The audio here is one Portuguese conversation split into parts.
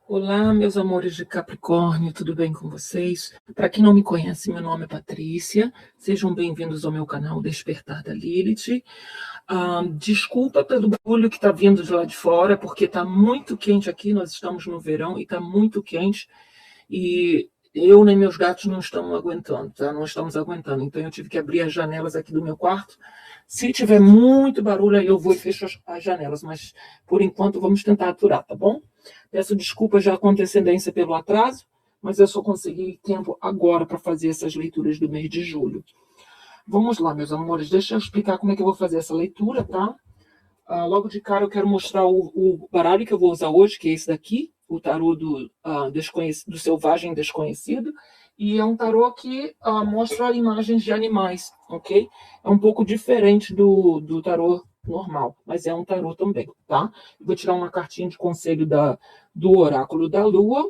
Olá, meus amores de Capricórnio, tudo bem com vocês? Para quem não me conhece, meu nome é Patrícia. Sejam bem-vindos ao meu canal Despertar da Lilith. Desculpa pelo barulho que está vindo de lá de fora, porque está muito quente aqui. Nós estamos no verão e está muito quente. E eu nem meus gatos não estão aguentando, tá? Não estamos aguentando. Então eu tive que abrir as janelas aqui do meu quarto. Se tiver muito barulho, aí eu vou e fecho as janelas. Mas por enquanto vamos tentar aturar, tá bom? Peço desculpas já com antecedência pelo atraso, mas eu só consegui tempo agora para fazer essas leituras do mês de julho. Vamos lá, meus amores, deixa eu explicar como é que eu vou fazer essa leitura, tá? Logo de cara eu quero mostrar o baralho que eu vou usar hoje, que é esse daqui, o tarô do Selvagem Desconhecido, e é um tarô que mostra imagens de animais, ok? É um pouco diferente do tarô normal, mas é um tarô também, tá? Eu vou tirar uma cartinha de conselho do Oráculo da Lua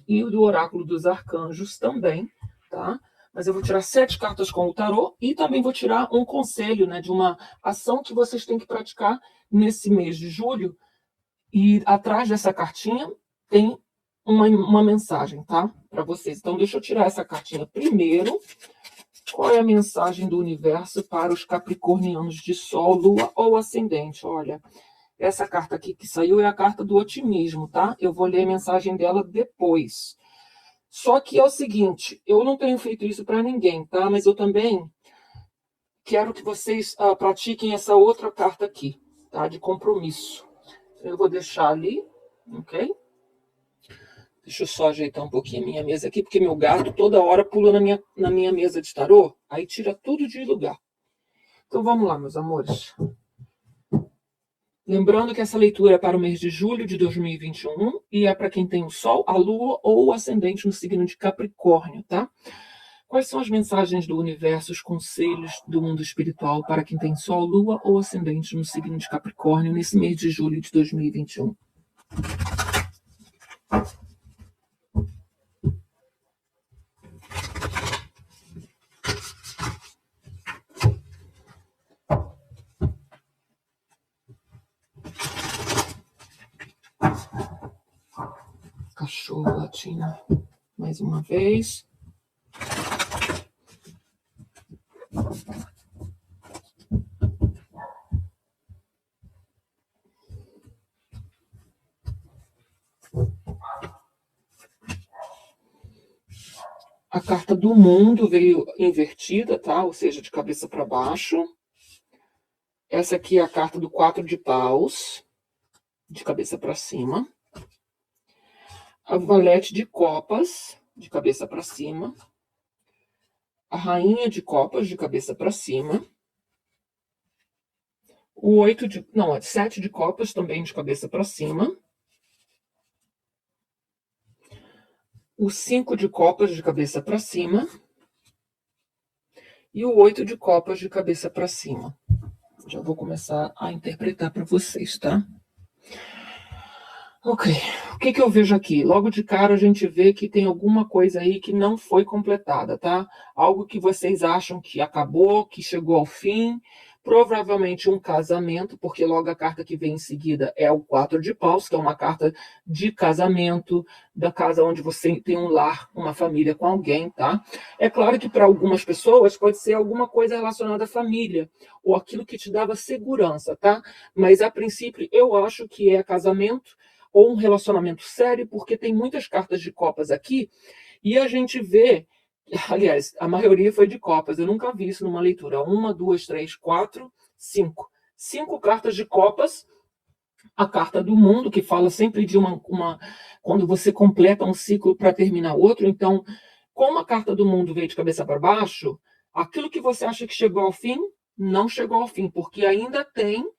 e do Oráculo dos Arcanjos também, tá? Mas eu vou tirar 7 cartas com o tarô e também vou tirar um conselho, né, de uma ação que vocês têm que praticar nesse mês de julho. E atrás dessa cartinha tem uma mensagem, tá? Para vocês. Então, deixa eu tirar essa cartinha primeiro. Qual é a mensagem do universo para os capricornianos de Sol, Lua ou Ascendente? Olha, essa carta aqui que saiu é a carta do otimismo, tá? Eu vou ler a mensagem dela depois. Só que é o seguinte, eu não tenho feito isso para ninguém, tá? Mas eu também quero que vocês pratiquem essa outra carta aqui, tá? De compromisso. Eu vou deixar ali, ok? Deixa eu só ajeitar um pouquinho a minha mesa aqui, porque meu gato toda hora pula na minha mesa de tarô, aí tira tudo de lugar. Então vamos lá, meus amores. Lembrando que essa leitura é para o mês de julho de 2021 e é para quem tem o Sol, a Lua ou o Ascendente no signo de Capricórnio, tá? Quais são as mensagens do universo, os conselhos do mundo espiritual para quem tem Sol, Lua ou Ascendente no signo de Capricórnio nesse mês de julho de 2021? Cachorro latindo mais uma vez. A carta do mundo veio invertida, tá? Ou seja, de cabeça para baixo. Essa aqui é a carta do 4 de paus, de cabeça para cima. A valete de copas, de cabeça para cima. A rainha de copas, de cabeça para cima. O 7 de copas, também de cabeça para cima. O 5 de copas, de cabeça para cima. E o 8 de copas, de cabeça para cima. Já vou começar a interpretar para vocês, tá? Ok, o que eu vejo aqui? Logo de cara a gente vê que tem alguma coisa aí que não foi completada, tá? Algo que vocês acham que acabou, que chegou ao fim, provavelmente um casamento, porque logo a carta que vem em seguida é o 4 de paus, que é uma carta de casamento, da casa onde você tem um lar, uma família com alguém, tá? É claro que para algumas pessoas pode ser alguma coisa relacionada à família, ou aquilo que te dava segurança, tá? Mas a princípio eu acho que é casamento, ou um relacionamento sério, porque tem muitas cartas de copas aqui, e a gente vê, aliás, a maioria foi de copas, eu nunca vi isso numa leitura. 1, 2, 3, 4, 5. 5 cartas de copas, a carta do mundo, que fala sempre de quando você completa um ciclo para terminar outro. Então, como a carta do mundo veio de cabeça para baixo, aquilo que você acha que chegou ao fim, não chegou ao fim, porque ainda tem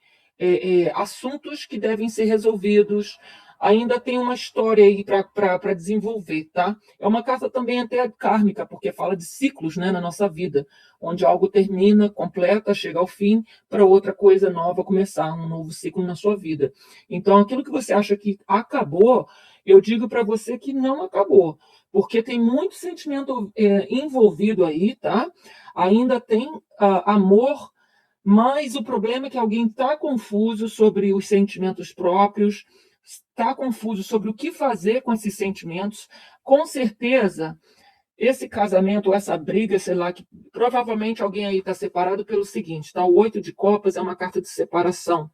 assuntos que devem ser resolvidos, ainda tem uma história aí para desenvolver, tá? É uma carta também até kármica, porque fala de ciclos, né, na nossa vida, onde algo termina, completa, chega ao fim, para outra coisa nova começar, um novo ciclo na sua vida. Então, aquilo que você acha que acabou, eu digo para você que não acabou, porque tem muito sentimento envolvido aí, tá? Ainda tem amor, mas o problema é que alguém está confuso sobre os sentimentos próprios, está confuso sobre o que fazer com esses sentimentos. Com certeza, esse casamento, essa briga, sei lá, que provavelmente alguém aí está separado pelo seguinte, tá? O 8 de copas é uma carta de separação,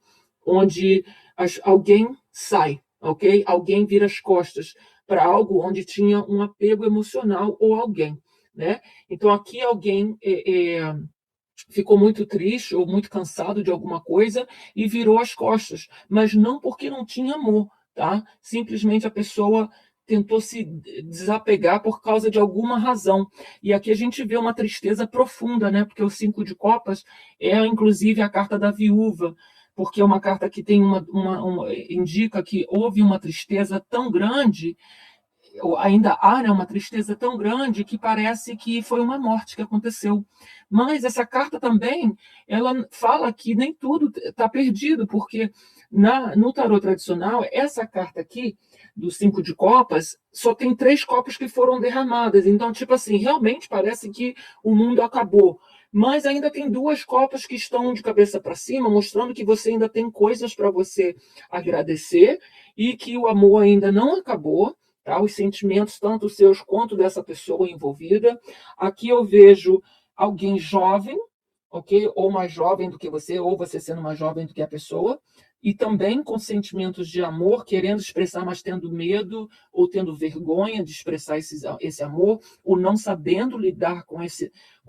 onde alguém sai, ok? Alguém vira as costas para algo onde tinha um apego emocional ou alguém, né? Então aqui alguém ficou muito triste ou muito cansado de alguma coisa e virou as costas, mas não porque não tinha amor, tá? Simplesmente a pessoa tentou se desapegar por causa de alguma razão. E aqui a gente vê uma tristeza profunda, né? Porque o 5 de copas é inclusive a carta da viúva, porque é uma carta que tem indica que houve uma tristeza tão grande, ainda há, né, uma tristeza tão grande que parece que foi uma morte que aconteceu. Mas essa carta também, ela fala que nem tudo está perdido, porque no tarô tradicional, essa carta aqui, do 5 de copas, só tem 3 copas que foram derramadas. Então, tipo assim, realmente parece que o mundo acabou. Mas ainda tem 2 copas que estão de cabeça para cima, mostrando que você ainda tem coisas para você agradecer e que o amor ainda não acabou, tá? Os sentimentos, tanto os seus quanto dessa pessoa envolvida. Aqui eu vejo alguém jovem, ok? Ou mais jovem do que você, ou você sendo mais jovem do que a pessoa, e também com sentimentos de amor, querendo expressar, mas tendo medo ou tendo vergonha de expressar esse amor, ou não sabendo lidar com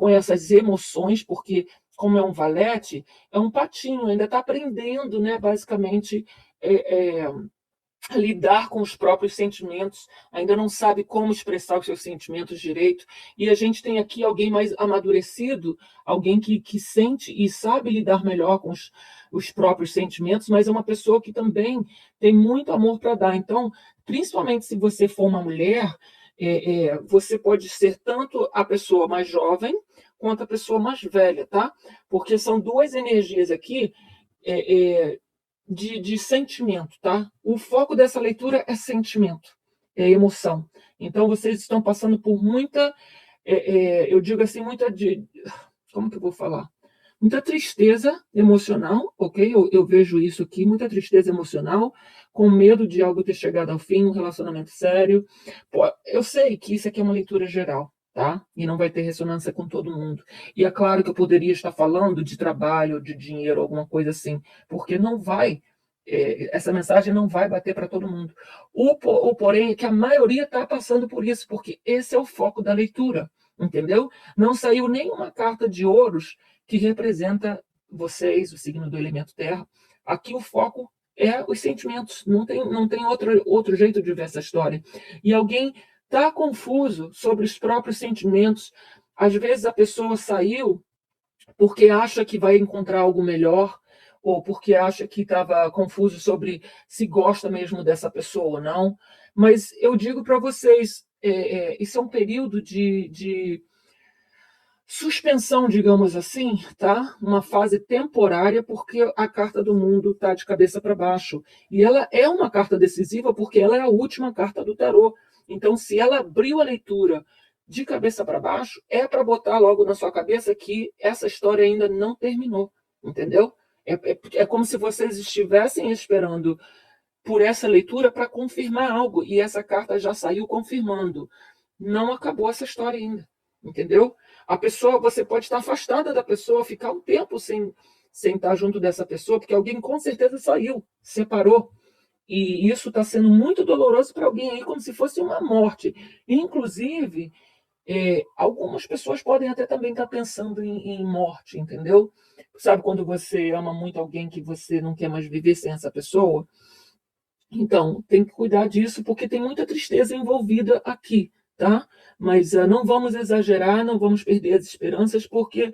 essas emoções, porque, como é um valete, é um patinho, ainda está aprendendo, né, basicamente, a lidar com os próprios sentimentos, ainda não sabe como expressar os seus sentimentos direito. E a gente tem aqui alguém mais amadurecido, alguém que sente e sabe lidar melhor com os próprios sentimentos, mas é uma pessoa que também tem muito amor para dar. Então, principalmente se você for uma mulher, você pode ser tanto a pessoa mais jovem quanto a pessoa mais velha, tá? Porque são 2 energias aqui, de sentimento, tá? O foco dessa leitura é sentimento, é emoção. Então, vocês estão passando por muita, eu digo assim, como que eu vou falar? Muita tristeza emocional, ok? Eu vejo isso aqui, muita tristeza emocional, com medo de algo ter chegado ao fim, um relacionamento sério. Pô, eu sei que isso aqui é uma leitura geral, tá? E não vai ter ressonância com todo mundo. E é claro que eu poderia estar falando de trabalho, de dinheiro, alguma coisa assim, porque não vai, essa mensagem não vai bater para todo mundo. O porém é que a maioria está passando por isso, porque esse é o foco da leitura, entendeu? Não saiu nenhuma carta de ouros que representa vocês, o signo do elemento terra. Aqui o foco é os sentimentos, não tem outro jeito de ver essa história. E alguém está confuso sobre os próprios sentimentos. Às vezes a pessoa saiu porque acha que vai encontrar algo melhor, ou porque acha que estava confuso sobre se gosta mesmo dessa pessoa ou não. Mas eu digo para vocês, isso é um período de suspensão, digamos assim, tá? Uma fase temporária, porque a carta do mundo está de cabeça para baixo. E ela é uma carta decisiva porque ela é a última carta do tarô. Então, se ela abriu a leitura de cabeça para baixo, é para botar logo na sua cabeça que essa história ainda não terminou, entendeu? É como se vocês estivessem esperando por essa leitura para confirmar algo, e essa carta já saiu confirmando. Não acabou essa história ainda, entendeu? A pessoa, você pode estar afastada da pessoa, ficar um tempo sem estar junto dessa pessoa, porque alguém com certeza saiu, separou. E isso está sendo muito doloroso para alguém aí, como se fosse uma morte. Inclusive, algumas pessoas podem até também estar pensando em morte, entendeu? Sabe quando você ama muito alguém que você não quer mais viver sem essa pessoa? Então, tem que cuidar disso, porque tem muita tristeza envolvida aqui, tá? Mas não vamos exagerar, não vamos perder as esperanças, porque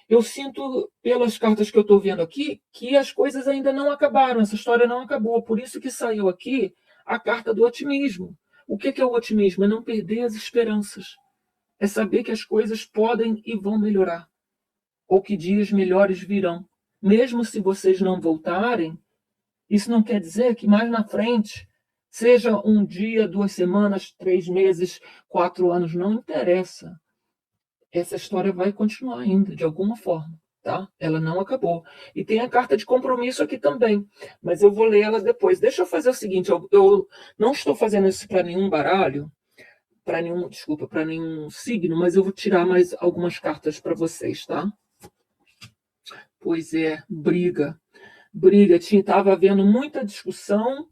eu sinto, pelas cartas que eu estou vendo aqui, que as coisas ainda não acabaram, essa história não acabou. Por isso que saiu aqui a carta do otimismo. O que é o otimismo? É não perder as esperanças. É saber que as coisas podem e vão melhorar, ou que dias melhores virão. Mesmo se vocês não voltarem, isso não quer dizer que mais na frente, seja um dia, 2 semanas, 3 meses, 4 anos, não interessa. Essa história vai continuar ainda, de alguma forma. tá? Ela não acabou. E tem a carta de compromisso aqui também, mas eu vou ler ela depois. Deixa eu fazer o seguinte, eu não estou fazendo isso para nenhum baralho, para nenhum signo, mas eu vou tirar mais algumas cartas para vocês, tá? Pois é, briga. Briga, estava havendo muita discussão.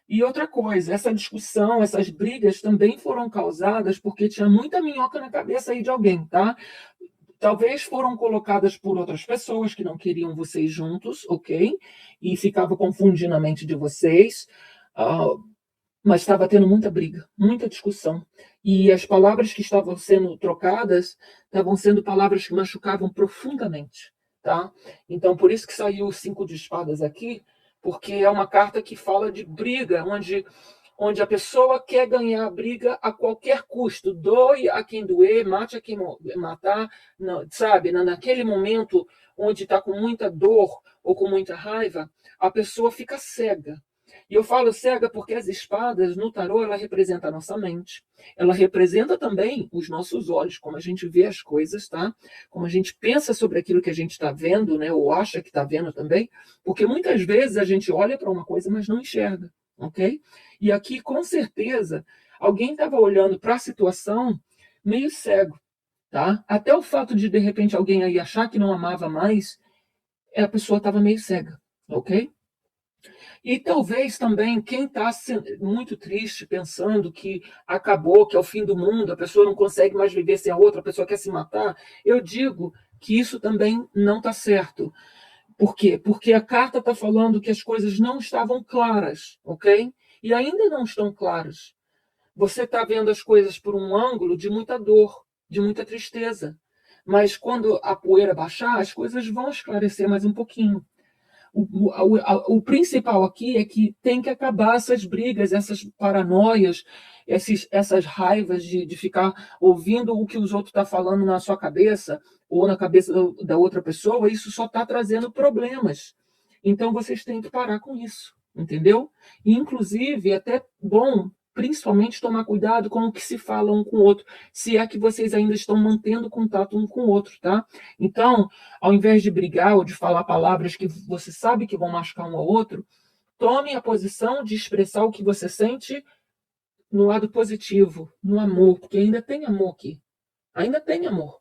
E outra coisa, essa discussão, essas brigas também foram causadas porque tinha muita minhoca na cabeça aí de alguém, tá? Talvez foram colocadas por outras pessoas que não queriam vocês juntos, ok? E ficava confundindo a mente de vocês. Mas estava tendo muita briga, muita discussão. E as palavras que estavam sendo trocadas estavam sendo palavras que machucavam profundamente, tá? Então, por isso que saiu o 5 de espadas aqui, porque é uma carta que fala de briga, onde a pessoa quer ganhar a briga a qualquer custo. Doe a quem doer, mate a quem matar, sabe? Naquele momento onde está com muita dor ou com muita raiva, a pessoa fica cega. E eu falo cega porque as espadas no tarô ela representa a nossa mente. Ela representa também os nossos olhos, como a gente vê as coisas, tá? Como a gente pensa sobre aquilo que a gente está vendo, né? Ou acha que está vendo também. Porque muitas vezes a gente olha para uma coisa, mas não enxerga, ok? E aqui, com certeza, alguém estava olhando para a situação meio cego, tá? Até o fato de repente, alguém aí achar que não amava mais, a pessoa estava meio cega, ok? E talvez também quem está muito triste, pensando que acabou, que é o fim do mundo, a pessoa não consegue mais viver sem a outra, a pessoa quer se matar, eu digo que isso também não está certo. Por quê? Porque a carta está falando que as coisas não estavam claras, ok? E ainda não estão claras. Você está vendo as coisas por um ângulo de muita dor, de muita tristeza. Mas quando a poeira baixar, as coisas vão esclarecer mais um pouquinho. O principal aqui é que tem que acabar essas brigas, essas paranoias, essas raivas de ficar ouvindo o que os outros estão falando na sua cabeça ou na cabeça da outra pessoa. Isso só está trazendo problemas. Então vocês têm que parar com isso, entendeu? E, inclusive, é até bom, principalmente, tomar cuidado com o que se fala um com o outro, se é que vocês ainda estão mantendo contato um com o outro, tá? Então, ao invés de brigar ou de falar palavras que você sabe que vão machucar um ao outro, tome a posição de expressar o que você sente no lado positivo, no amor, porque ainda tem amor aqui. Ainda tem amor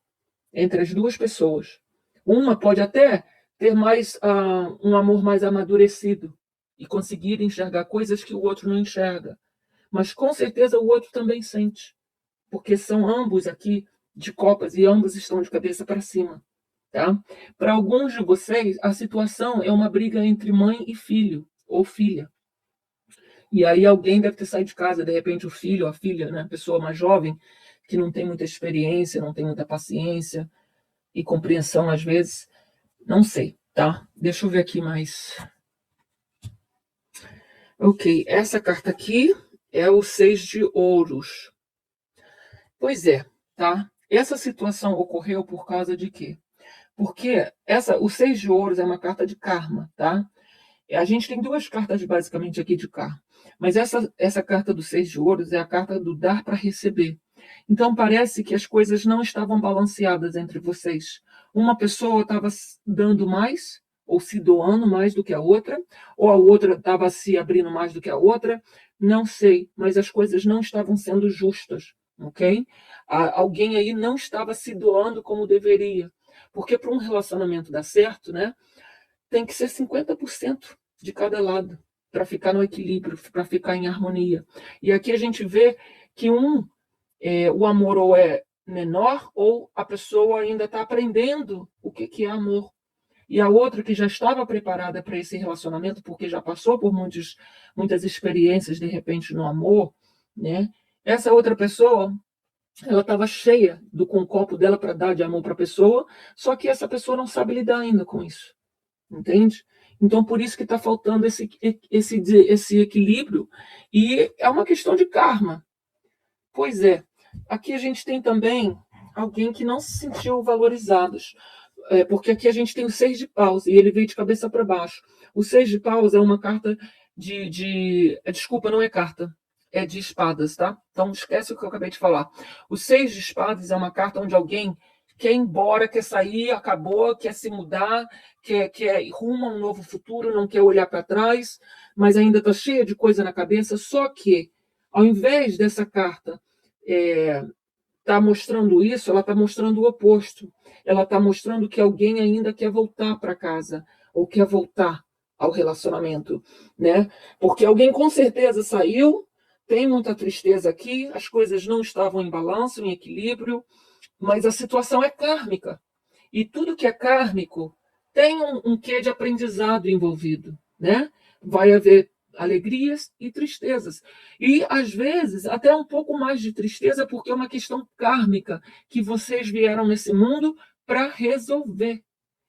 entre as duas pessoas. Uma pode até ter mais um amor mais amadurecido e conseguir enxergar coisas que o outro não enxerga. Mas com certeza o outro também sente, porque são ambos aqui de copas e ambos estão de cabeça para cima. Tá? Para alguns de vocês, a situação é uma briga entre mãe e filho, ou filha. E aí alguém deve ter saído de casa, de repente o filho ou a filha, né, a pessoa mais jovem, que não tem muita experiência, não tem muita paciência e compreensão às vezes. Não sei, tá? Deixa eu ver aqui mais. Ok, essa carta aqui é o 6 de ouros. Pois é, tá? Essa situação ocorreu por causa de quê? Porque o 6 de ouros é uma carta de karma, tá? A gente tem duas cartas basicamente aqui de karma. Mas essa carta do 6 de ouros é a carta do dar para receber. Então parece que as coisas não estavam balanceadas entre vocês. Uma pessoa estava dando mais, ou se doando mais do que a outra, ou a outra estava se abrindo mais do que a outra. Não sei, mas as coisas não estavam sendo justas, ok? Alguém aí não estava se doando como deveria. Porque para um relacionamento dar certo, né, tem que ser 50% de cada lado para ficar no equilíbrio, para ficar em harmonia. E aqui a gente vê que o amor ou é menor ou a pessoa ainda está aprendendo o que é amor. E a outra que já estava preparada para esse relacionamento, porque já passou por muitas experiências, de repente, no amor, né? Essa outra pessoa, ela estava cheia com o copo dela para dar de amor para a pessoa, só que essa pessoa não sabe lidar ainda com isso. Entende? Então, por isso que está faltando esse equilíbrio. E é uma questão de karma. Pois é. Aqui a gente tem também alguém que não se sentiu valorizados. Porque aqui a gente tem o 6 de paus e ele veio de cabeça para baixo. O 6 de paus é uma carta desculpa, não é carta. É de espadas, tá? Então esquece o que eu acabei de falar. O 6 de espadas é uma carta onde alguém quer ir embora, quer sair, acabou, quer se mudar, quer ir rumo a um novo futuro, não quer olhar para trás, mas ainda está cheia de coisa na cabeça. Só que, ao invés dessa carta tá mostrando isso, ela está mostrando o oposto. Ela está mostrando que alguém ainda quer voltar para casa, ou quer voltar ao relacionamento, né? Porque alguém com certeza saiu, tem muita tristeza aqui, as coisas não estavam em balanço, em equilíbrio, mas a situação é kármica. E tudo que é kármico tem um quê de aprendizado envolvido, né? Vai haver alegrias e tristezas. E, às vezes, até um pouco mais de tristeza, porque é uma questão kármica que vocês vieram nesse mundo para resolver.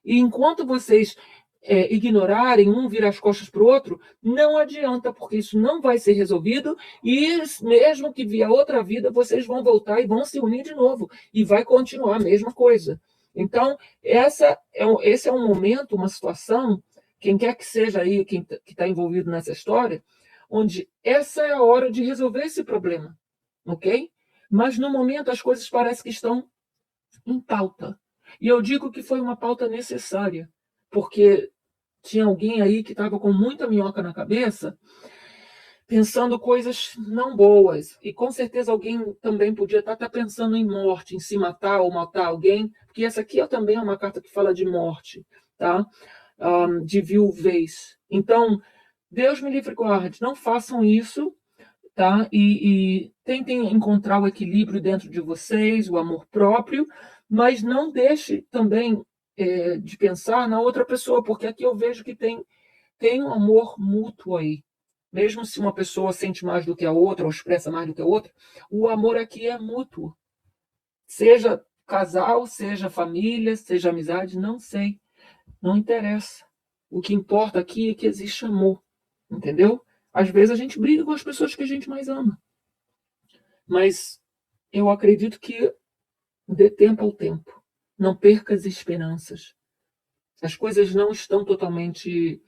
E enquanto vocês ignorarem um, virar as costas para o outro, não adianta, porque isso não vai ser resolvido, e mesmo que vier outra vida, vocês vão voltar e vão se unir de novo, e vai continuar a mesma coisa. Então, esse é um momento, uma situação, quem quer que seja aí, quem está envolvido nessa história, onde essa é a hora de resolver esse problema, ok? Mas, no momento, as coisas parecem que estão em pauta. E eu digo que foi uma pauta necessária, porque tinha alguém aí que estava com muita minhoca na cabeça, pensando coisas não boas. E com certeza alguém também podia estar pensando em morte, em se matar ou matar alguém, porque essa aqui também é uma carta que fala de morte, tá? De viuvez. Então, Deus me livre e guarde, não façam isso, tá? E tentem encontrar o equilíbrio dentro de vocês, o amor próprio, mas não deixe também de pensar na outra pessoa, porque aqui eu vejo que tem um amor mútuo aí. Mesmo se uma pessoa sente mais do que a outra, ou expressa mais do que a outra, o amor aqui é mútuo. Seja casal, seja família, seja amizade, não sei. Não interessa. O que importa aqui é que existe amor. Entendeu? Às vezes a gente briga com as pessoas que a gente mais ama. Mas eu acredito que dê tempo ao tempo. Não perca as esperanças. As coisas não estão totalmente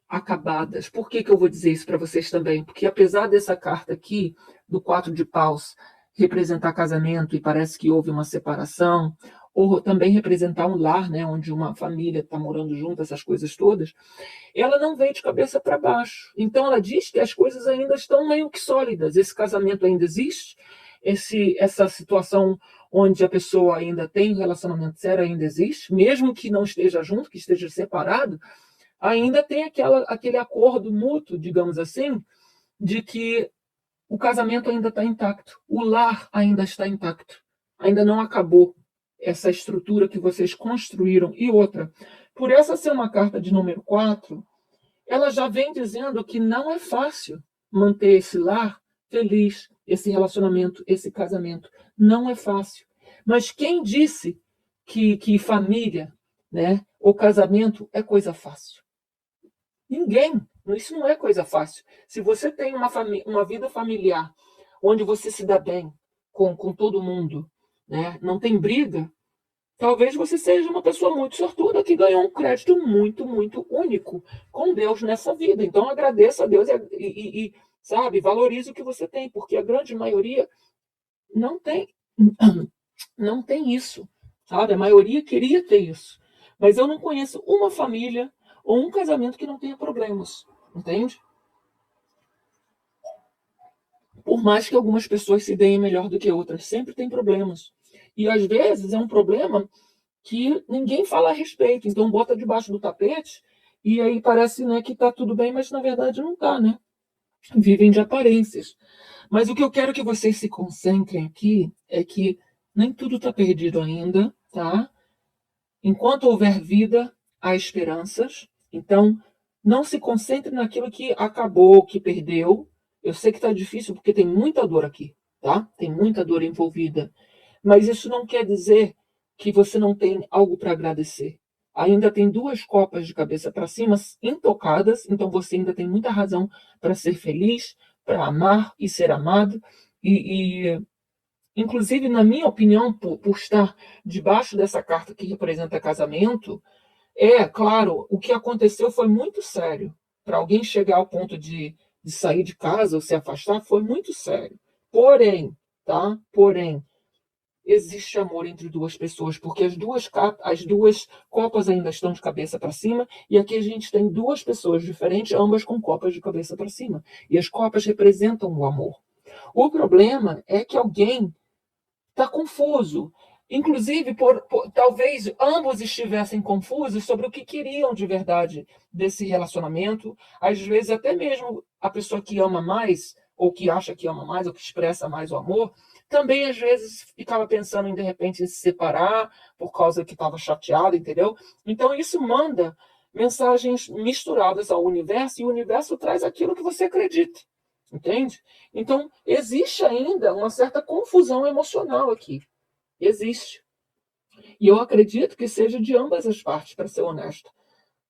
acabadas. Por que eu vou dizer isso para vocês também? Porque apesar dessa carta aqui, do 4 de paus, representar casamento e parece que houve uma separação, ou também representar um lar, né, onde uma família está morando junto, essas coisas todas, ela não vem de cabeça para baixo. Então ela diz que as coisas ainda estão meio que sólidas, esse casamento ainda existe, essa situação onde a pessoa ainda tem um relacionamento sério ainda existe, mesmo que não esteja junto, que esteja separado, ainda tem aquele acordo mútuo, digamos assim, de que o casamento ainda está intacto, o lar ainda está intacto, ainda não acabou essa estrutura que vocês construíram. E outra, por essa ser uma carta de número 4, ela já vem dizendo que não é fácil manter esse lar feliz, esse relacionamento, esse casamento. Não é fácil. Mas quem disse que família, né, ou casamento é coisa fácil? Ninguém. Isso não é coisa fácil. Se você tem uma vida familiar onde você se dá bem com todo mundo, né, não tem briga, talvez você seja uma pessoa muito sortuda que ganhou um crédito muito, muito único com Deus nessa vida. Então agradeça a Deus e sabe, valorize o que você tem, porque a grande maioria não tem, não tem isso, sabe? A maioria queria ter isso. Mas eu não conheço uma família ou um casamento que não tenha problemas, entende? Por mais que algumas pessoas se deem melhor do que outras, sempre tem problemas. E às vezes é um problema que ninguém fala a respeito, então bota debaixo do tapete e aí parece, né, que está tudo bem, mas na verdade não está, né? Vivem de aparências. Mas o que eu quero que vocês se concentrem aqui é que nem tudo está perdido ainda, tá? Enquanto houver vida, há esperanças. Então, não se concentre naquilo que acabou, que perdeu. Eu sei que está difícil porque tem muita dor aqui, tá? Tem muita dor envolvida. Mas isso não quer dizer que você não tem algo para agradecer. Ainda tem 2 copas de cabeça para cima intocadas, então você ainda tem muita razão para ser feliz, para amar e ser amado. Inclusive, na minha opinião, por estar debaixo dessa carta que representa casamento, claro, o que aconteceu foi muito sério. Para alguém chegar ao ponto de sair de casa ou se afastar, foi muito sério. Porém, tá? Porém, existe amor entre duas pessoas, porque as duas copas ainda estão de cabeça para cima, e aqui a gente tem duas pessoas diferentes, ambas com copas de cabeça para cima. E as copas representam o amor. O problema é que alguém está confuso. Inclusive, talvez ambos estivessem confusos sobre o que queriam de verdade desse relacionamento. Às vezes, até mesmo a pessoa que ama mais, ou que acha que ama mais, ou que expressa mais o amor, também às vezes ficava pensando em, de repente, se separar por causa que estava chateado, entendeu? Então, isso manda mensagens misturadas ao universo, e o universo traz aquilo que você acredita. Entende? Então, existe ainda uma certa confusão emocional aqui. Existe. E eu acredito que seja de ambas as partes, para ser honesto.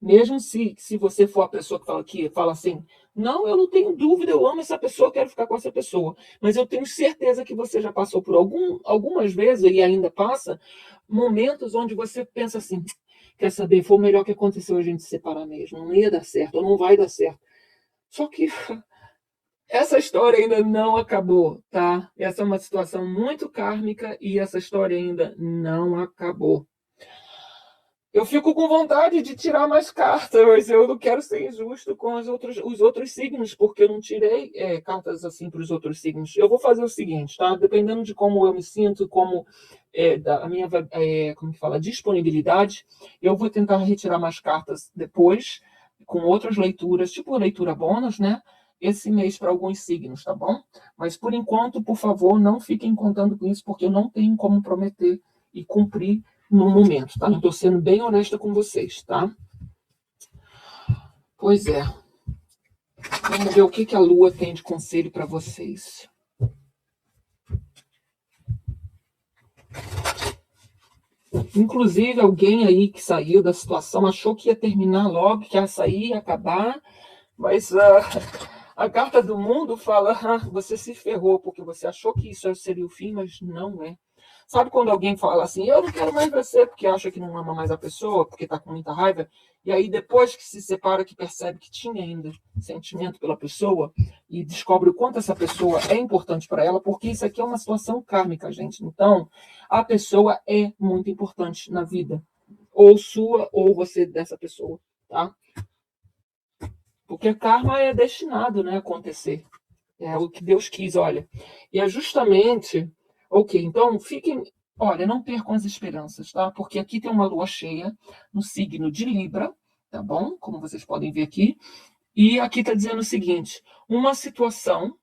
Mesmo se você for a pessoa que fala assim, não, eu não tenho dúvida, eu amo essa pessoa, eu quero ficar com essa pessoa. Mas eu tenho certeza que você já passou por algumas vezes, e ainda passa, momentos onde você pensa assim, quer saber, foi o melhor que aconteceu a gente se separar mesmo. Não ia dar certo, ou não vai dar certo. Só que essa história ainda não acabou, tá? Essa é uma situação muito kármica e essa história ainda não acabou. Eu fico com vontade de tirar mais cartas, mas eu não quero ser injusto com os outros signos, porque eu não tirei cartas assim para os outros signos. Eu vou fazer o seguinte, tá? Dependendo de como eu me sinto, como da minha como que fala, disponibilidade, eu vou tentar retirar mais cartas depois, com outras leituras, tipo leitura bônus, né? Esse mês para alguns signos, tá bom? Mas por enquanto, por favor, não fiquem contando com isso, porque eu não tenho como prometer e cumprir no momento, tá? Eu tô sendo bem honesta com vocês, tá? Pois é. Vamos ver o que a Lua tem de conselho para vocês. Inclusive, alguém aí que saiu da situação achou que ia terminar logo, que ia sair, ia acabar, mas a carta do mundo fala, você se ferrou, porque você achou que isso seria o fim, mas não é. Sabe quando alguém fala assim, eu não quero mais você, porque acha que não ama mais a pessoa, porque está com muita raiva, e aí depois que se separa, que percebe que tinha ainda sentimento pela pessoa, e descobre o quanto essa pessoa é importante para ela, porque isso aqui é uma situação kármica, gente. Então, a pessoa é muito importante na vida, ou sua, ou você dessa pessoa, tá? Porque karma é destinado, né, a acontecer. É o que Deus quis, olha. E é justamente... Ok, então fiquem... Olha, não percam as esperanças, tá? Porque aqui tem uma lua cheia no signo de Libra, tá bom? Como vocês podem ver aqui. E aqui está dizendo o seguinte, uma situação,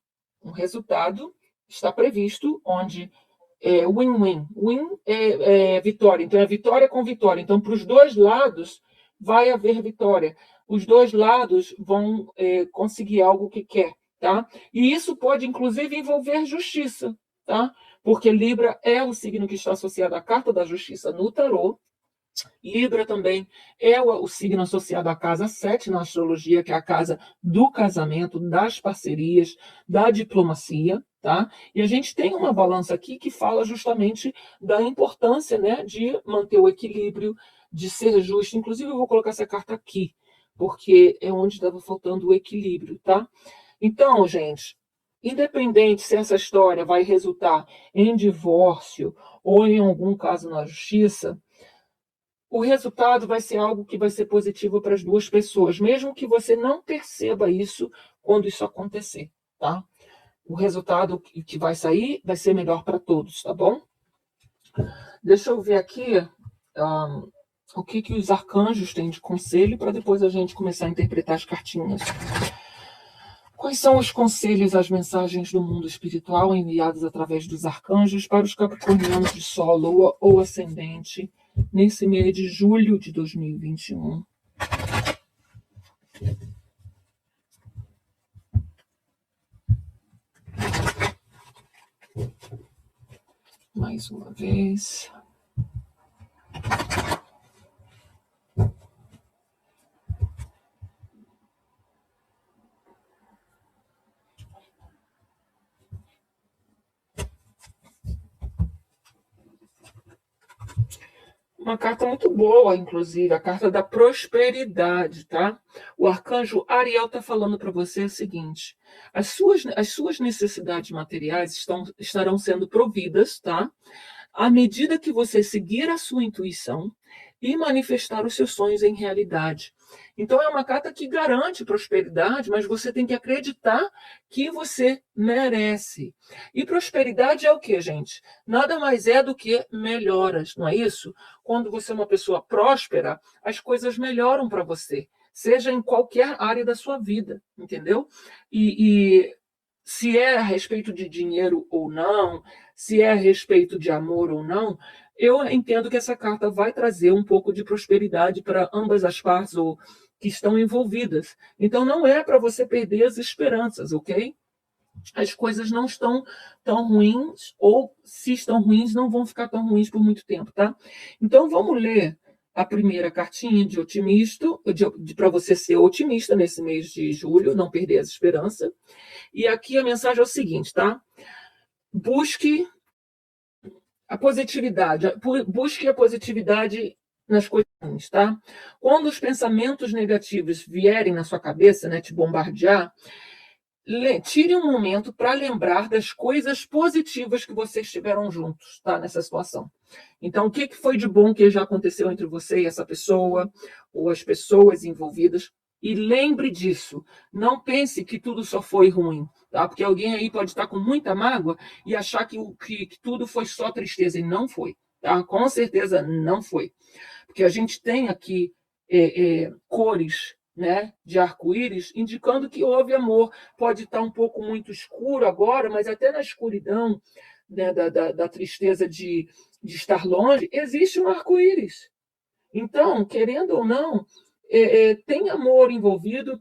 um resultado está previsto onde é win-win. Win é vitória, então é vitória com vitória. Então, para os dois lados, vai haver vitória. Os dois lados vão conseguir algo que quer, tá? E isso pode, inclusive, envolver justiça, tá? Porque Libra é o signo que está associado à carta da justiça no tarô. Libra também é o signo associado à casa 7 na astrologia, que é a casa do casamento, das parcerias, da diplomacia, tá? E a gente tem uma balança aqui que fala justamente da importância, né, de manter o equilíbrio, de ser justo. Inclusive, eu vou colocar essa carta aqui, porque é onde estava faltando o equilíbrio, tá? Então, gente, independente se essa história vai resultar em divórcio ou em algum caso na justiça, o resultado vai ser algo que vai ser positivo para as duas pessoas, mesmo que você não perceba isso quando isso acontecer, tá? O resultado que vai sair vai ser melhor para todos, tá bom? Deixa eu ver aqui o que os arcanjos têm de conselho para depois a gente começar a interpretar as cartinhas. Quais são os conselhos, as mensagens do mundo espiritual enviadas através dos arcanjos para os capricornianos de Sol, Lua ou Ascendente nesse mês de julho de 2021? Mais uma vez. Uma carta muito boa, inclusive, a carta da prosperidade, tá? O arcanjo Ariel está falando para você o seguinte, as suas necessidades materiais estarão sendo providas, tá? à medida que você seguir a sua intuição e manifestar os seus sonhos em realidade. Então, é uma carta que garante prosperidade, mas você tem que acreditar que você merece. E prosperidade é o quê, gente? Nada mais é do que melhoras, não é isso? Quando você é uma pessoa próspera, as coisas melhoram para você, seja em qualquer área da sua vida, entendeu? E se é a respeito de dinheiro ou não, se é a respeito de amor ou não, eu entendo que essa carta vai trazer um pouco de prosperidade para ambas as partes ou que estão envolvidas. Então não é para você perder as esperanças, ok? As coisas não estão tão ruins, ou se estão ruins, não vão ficar tão ruins por muito tempo, tá? Então vamos ler a primeira cartinha de otimista, para você ser otimista nesse mês de julho, não perder as esperanças. E aqui a mensagem é o seguinte, tá? Busque a positividade nas coisas ruins, tá? Quando os pensamentos negativos vierem na sua cabeça, né, te bombardear, tire um momento para lembrar das coisas positivas que vocês tiveram juntos, tá? Nessa situação. Então, o que foi de bom que já aconteceu entre você e essa pessoa, ou as pessoas envolvidas? E lembre disso. Não pense que tudo só foi ruim, tá? Porque alguém aí pode estar com muita mágoa e achar que tudo foi só tristeza, e não foi, tá? Com certeza não foi. Porque a gente tem aqui cores, né, de arco-íris, indicando que houve amor. Pode estar um pouco muito escuro agora, mas até na escuridão, né, da tristeza de estar longe, existe um arco-íris. Então, querendo ou não, tem amor envolvido,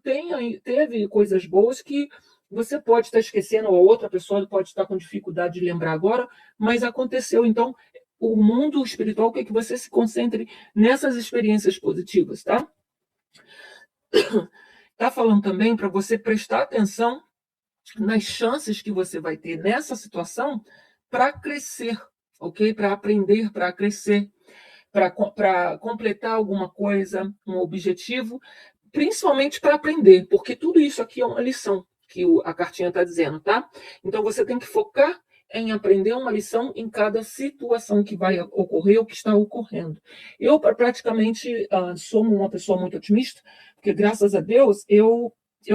teve coisas boas que você pode estar esquecendo, ou a outra pessoa pode estar com dificuldade de lembrar agora, mas aconteceu. Então, o mundo espiritual quer que você se concentre nessas experiências positivas, tá? Tá falando também para você prestar atenção nas chances que você vai ter nessa situação para crescer, ok? Para aprender, para crescer, para completar alguma coisa, um objetivo, principalmente para aprender, porque tudo isso aqui é uma lição que a cartinha está dizendo, tá? Então você tem que focar em aprender uma lição em cada situação que vai ocorrer ou que está ocorrendo. Eu praticamente sou uma pessoa muito otimista, porque graças a Deus eu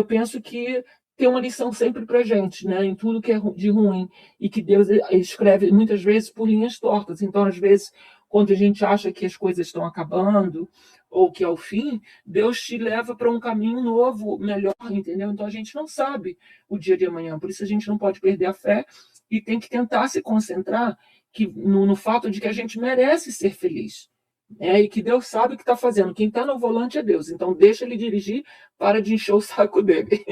penso que tem uma lição sempre para gente, né? Em tudo que é de ruim, e que Deus escreve muitas vezes por linhas tortas. Então, às vezes, quando a gente acha que as coisas estão acabando ou que é o fim, Deus te leva para um caminho novo, melhor, entendeu? Então a gente não sabe o dia de amanhã, por isso a gente não pode perder a fé e tem que tentar se concentrar no fato de que a gente merece ser feliz. E que Deus sabe o que está fazendo. Quem está no volante é Deus, então deixa ele dirigir, para de encher o saco dele.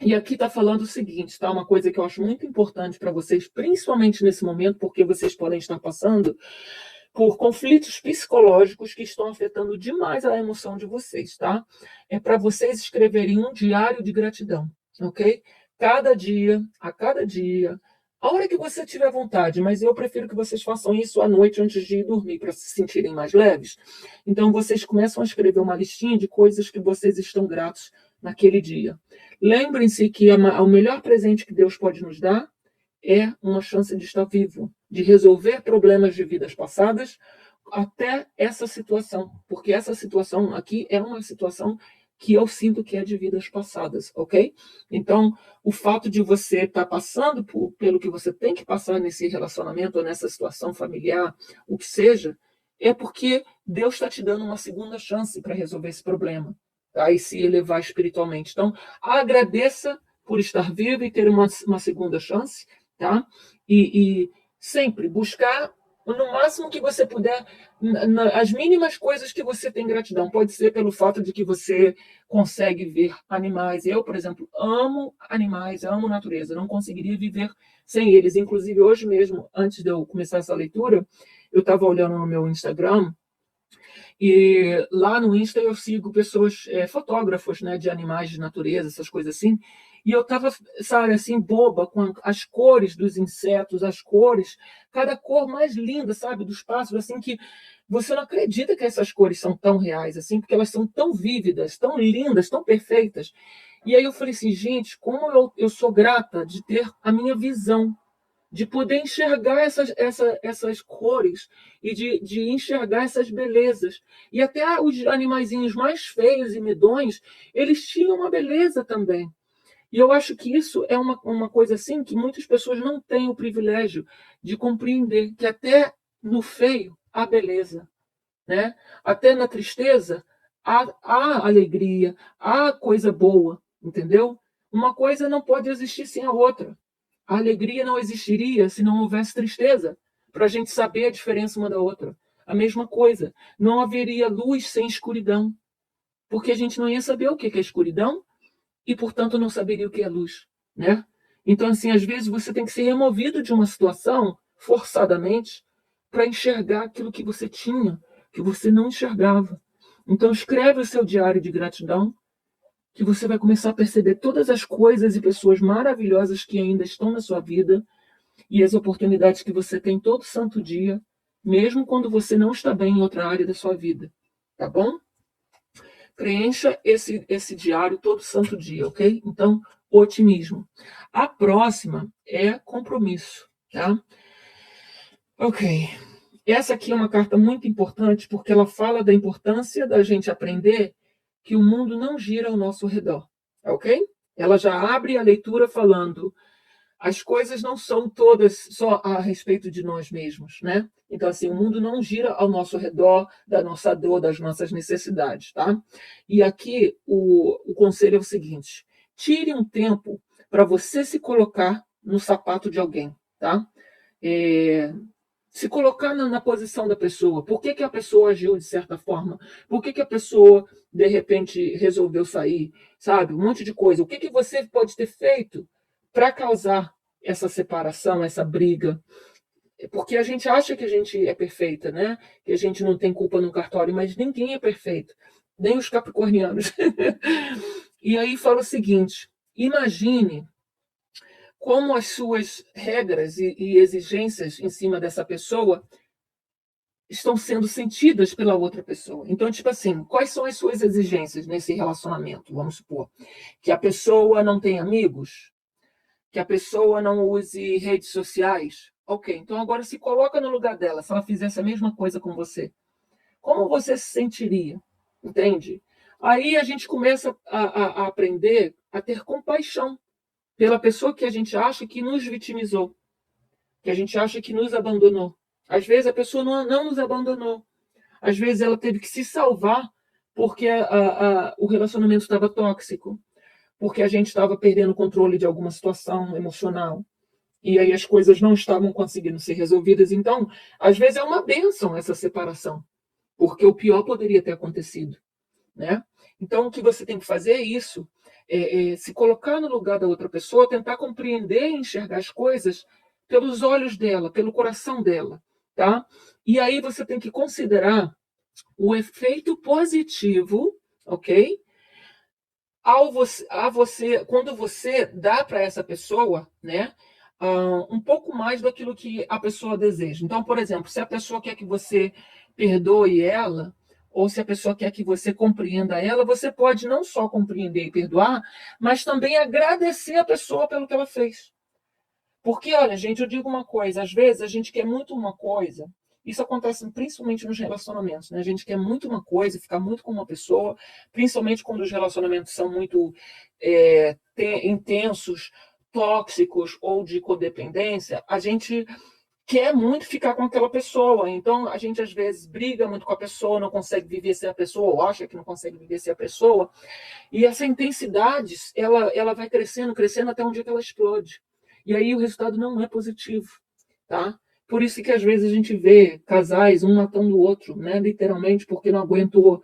E aqui está falando o seguinte, tá? Uma coisa que eu acho muito importante para vocês, principalmente nesse momento, porque vocês podem estar passando por conflitos psicológicos que estão afetando demais a emoção de vocês, tá? É para vocês escreverem um diário de gratidão, ok? A cada dia, a hora que você tiver vontade, mas eu prefiro que vocês façam isso à noite antes de ir dormir, para se sentirem mais leves. Então, vocês começam a escrever uma listinha de coisas que vocês estão gratos naquele dia. Lembrem-se que o melhor presente que Deus pode nos dar é uma chance de estar vivo, de resolver problemas de vidas passadas até essa situação, porque essa situação aqui é uma situação que eu sinto que é de vidas passadas, ok? Então, o fato de você estar passando pelo que você tem que passar nesse relacionamento ou nessa situação familiar, o que seja, é porque Deus está te dando uma segunda chance para resolver esse problema, tá? E se elevar espiritualmente. Então, agradeça por estar vivo e ter uma segunda chance, tá? E sempre buscar no máximo que você puder, as mínimas coisas que você tem gratidão. Pode ser pelo fato de que você consegue ver animais. Eu, por exemplo, amo animais, amo natureza. Não conseguiria viver sem eles. Inclusive, hoje mesmo, antes de eu começar essa leitura, eu estava olhando no meu Instagram, e lá no Insta eu sigo pessoas, fotógrafos, né, de animais de natureza, essas coisas assim. E eu estava, sabe, assim, boba com as cores dos insetos, as cores, cada cor mais linda, sabe, dos pássaros, assim, que você não acredita que essas cores são tão reais, assim, porque elas são tão vívidas, tão lindas, tão perfeitas. E aí eu falei assim, gente, como eu sou grata de ter a minha visão, de poder enxergar essas cores e de enxergar essas belezas. E até os animaizinhos mais feios e medonhos, eles tinham uma beleza também. E eu acho que isso é uma coisa assim que muitas pessoas não têm o privilégio de compreender, que até no feio há beleza, né? Até na tristeza há alegria, há coisa boa, entendeu? Uma coisa não pode existir sem a outra. A alegria não existiria se não houvesse tristeza, para a gente saber a diferença uma da outra. A mesma coisa, não haveria luz sem escuridão, porque a gente não ia saber o que é escuridão e, portanto, não saberia o que é luz, né? Então, assim, às vezes você tem que ser removido de uma situação forçadamente para enxergar aquilo que você tinha, que você não enxergava. Então, escreve o seu diário de gratidão, que você vai começar a perceber todas as coisas e pessoas maravilhosas que ainda estão na sua vida e as oportunidades que você tem todo santo dia, mesmo quando você não está bem em outra área da sua vida, tá bom? Preencha esse diário todo santo dia, ok? Então, otimismo. A próxima é compromisso, tá? Ok. Essa aqui é uma carta muito importante porque ela fala da importância da gente aprender que o mundo não gira ao nosso redor, ok? Ela já abre a leitura falando as coisas não são todas só a respeito de nós mesmos, né? Então, assim, o mundo não gira ao nosso redor, da nossa dor, das nossas necessidades, tá? E aqui o conselho é o seguinte: tire um tempo para você se colocar no sapato de alguém, tá? Se colocar na posição da pessoa. Por que a pessoa agiu de certa forma? Por que a pessoa, de repente, resolveu sair? Sabe? Um monte de coisa. O que você pode ter feito para causar essa separação, essa briga? Porque a gente acha que a gente é perfeita, né? Que a gente não tem culpa no cartório, mas ninguém é perfeito. Nem os capricornianos. E aí fala o seguinte: imagine como as suas regras e exigências em cima dessa pessoa estão sendo sentidas pela outra pessoa. Então, tipo assim, quais são as suas exigências nesse relacionamento? Vamos supor que a pessoa não tenha amigos, que a pessoa não use redes sociais. Ok, então agora se coloca no lugar dela, se ela fizesse a mesma coisa com você. Como você se sentiria? Entende? Aí a gente começa a aprender a ter compaixão pela pessoa que a gente acha que nos vitimizou, que a gente acha que nos abandonou. Às vezes a pessoa não nos abandonou. Às vezes ela teve que se salvar porque o relacionamento estava tóxico, porque a gente estava perdendo o controle de alguma situação emocional. E aí as coisas não estavam conseguindo ser resolvidas. Então, às vezes é uma bênção essa separação, porque o pior poderia ter acontecido, né? Então, o que você tem que fazer é isso, se colocar no lugar da outra pessoa, tentar compreender e enxergar as coisas pelos olhos dela, pelo coração dela, tá? E aí você tem que considerar o efeito positivo, ok? Quando você dá para essa pessoa, né, um pouco mais daquilo que a pessoa deseja. Então, por exemplo, se a pessoa quer que você perdoe ela, ou se a pessoa quer que você compreenda ela, você pode não só compreender e perdoar, mas também agradecer a pessoa pelo que ela fez. Porque, olha, gente, eu digo uma coisa, às vezes a gente quer muito uma coisa, isso acontece principalmente nos relacionamentos, né? A gente quer muito uma coisa, ficar muito com uma pessoa, principalmente quando os relacionamentos são muito intensos, tóxicos ou de codependência, a gente quer muito ficar com aquela pessoa. Então, a gente às vezes briga muito com a pessoa, não consegue viver sem a pessoa, ou acha que não consegue viver sem a pessoa, e essa intensidade, ela vai crescendo, crescendo até um dia que ela explode. E aí o resultado não é positivo, tá? Por isso que às vezes a gente vê casais um matando o outro, né? Literalmente porque não aguentou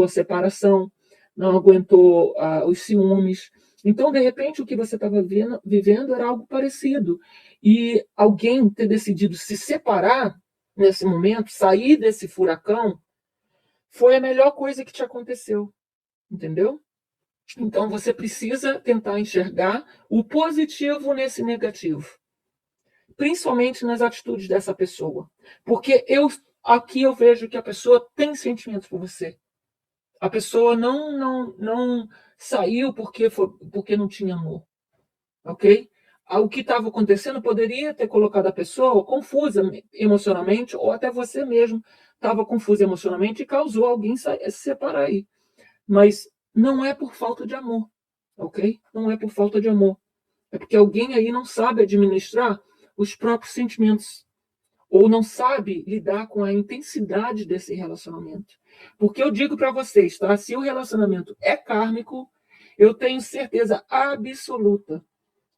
a separação, não aguentou os ciúmes. Então, de repente, o que você estava vivendo era algo parecido. E alguém ter decidido se separar nesse momento, sair desse furacão, foi a melhor coisa que te aconteceu, entendeu? Então, você precisa tentar enxergar o positivo nesse negativo, principalmente nas atitudes dessa pessoa. Porque aqui eu vejo que a pessoa tem sentimentos por você. A pessoa não saiu porque não tinha amor, ok? o que estava acontecendo poderia ter colocado a pessoa confusa emocionalmente, ou até você mesmo estava confuso emocionalmente e causou alguém se separar aí. Mas não é por falta de amor, ok? Não é por falta de amor. É porque alguém aí não sabe administrar os próprios sentimentos, ou não sabe lidar com a intensidade desse relacionamento. Porque eu digo para vocês, tá? Se o relacionamento é kármico, eu tenho certeza absoluta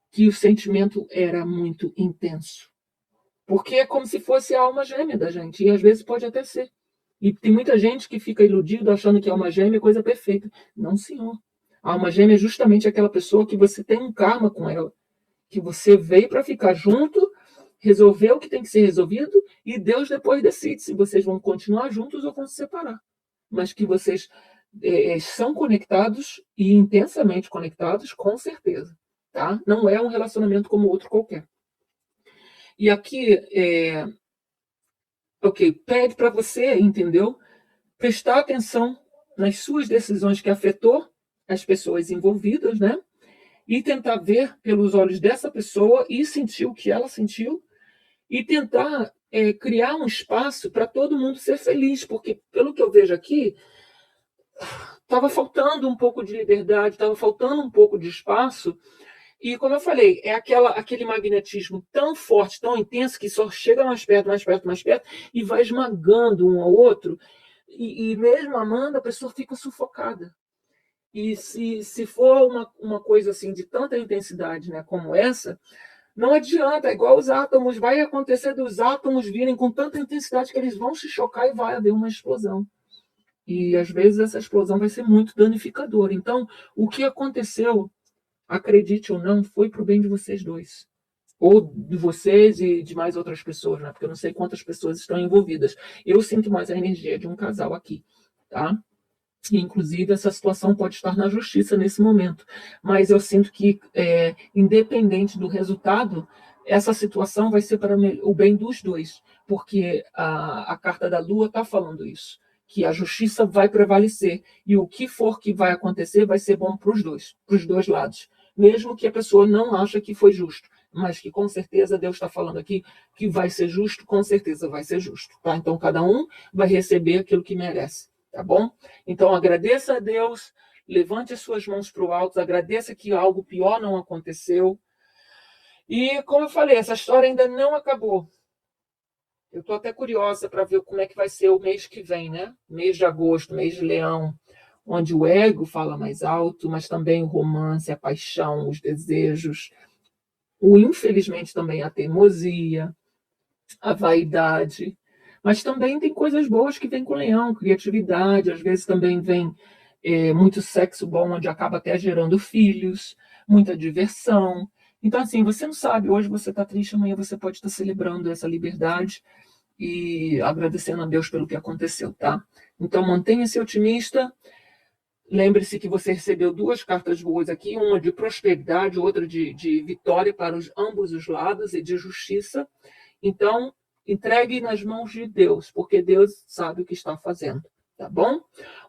que o sentimento era muito intenso. Porque é como se fosse a alma gêmea da gente, e às vezes pode até ser. E tem muita gente que fica iludido achando que a alma gêmea é coisa perfeita. Não, senhor. A alma gêmea é justamente aquela pessoa que você tem um karma com ela, que você veio para ficar junto, resolver o que tem que ser resolvido, e Deus depois decide se vocês vão continuar juntos ou vão se separar. Mas que vocês são conectados e intensamente conectados, com certeza. Tá? Não é um relacionamento como outro qualquer. E aqui, pede para você, entendeu? Prestar atenção nas suas decisões que afetou as pessoas envolvidas, né? E tentar ver pelos olhos dessa pessoa e sentir o que ela sentiu e tentar criar um espaço para todo mundo ser feliz, porque pelo que eu vejo aqui, estava faltando um pouco de liberdade, estava faltando um pouco de espaço. E, como eu falei, é aquele magnetismo tão forte, tão intenso, que só chega mais perto, mais perto, mais perto, e vai esmagando um ao outro. E mesmo amando, a pessoa fica sufocada. E se for uma coisa assim de tanta intensidade, né, como essa, não adianta, é igual os átomos, vai acontecer dos átomos virem com tanta intensidade que eles vão se chocar e vai haver uma explosão. E às vezes essa explosão vai ser muito danificadora. Então, o que aconteceu, acredite ou não, foi para o bem de vocês dois. Ou de vocês e de mais outras pessoas, né? Porque eu não sei quantas pessoas estão envolvidas. Eu sinto mais a energia de um casal aqui, tá? E, inclusive, essa situação pode estar na justiça nesse momento. Mas eu sinto que, independente do resultado, essa situação vai ser para o bem dos dois. Porque a carta da Lua está falando isso. Que a justiça vai prevalecer. E o que for que vai acontecer vai ser bom para os dois lados. Mesmo que a pessoa não ache que foi justo. Mas que, com certeza, Deus está falando aqui que vai ser justo, com certeza vai ser justo. Tá? Então, cada um vai receber aquilo que merece. Tá bom? Então, agradeça a Deus, levante as suas mãos para o alto, agradeça que algo pior não aconteceu. E, como eu falei, essa história ainda não acabou. Eu estou até curiosa para ver como é que vai ser o mês que vem, né? Mês de agosto, mês de Leão, onde o ego fala mais alto, mas também o romance, a paixão, os desejos, infelizmente também a teimosia, a vaidade. Mas também tem coisas boas que vêm com o leão, criatividade, às vezes também vem muito sexo bom, onde acaba até gerando filhos, muita diversão. Então, assim, você não sabe, hoje você está triste, amanhã você pode estar celebrando essa liberdade e agradecendo a Deus pelo que aconteceu, tá? Então, mantenha-se otimista. Lembre-se que você recebeu duas cartas boas aqui, uma de prosperidade, outra de vitória para ambos os lados e de justiça. Então, entregue nas mãos de Deus, porque Deus sabe o que está fazendo, tá bom?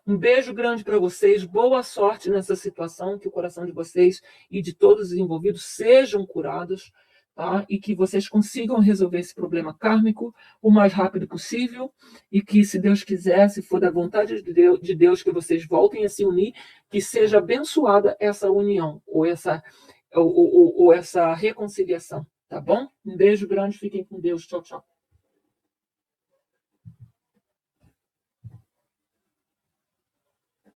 Um beijo grande para vocês, boa sorte nessa situação, que o coração de vocês e de todos os envolvidos sejam curados, tá? E que vocês consigam resolver esse problema kármico o mais rápido possível, e que, se Deus quiser, se for da vontade de Deus, que vocês voltem a se unir, que seja abençoada essa união, ou essa reconciliação. Tá bom? Um beijo grande, fiquem com Deus. Tchau, tchau.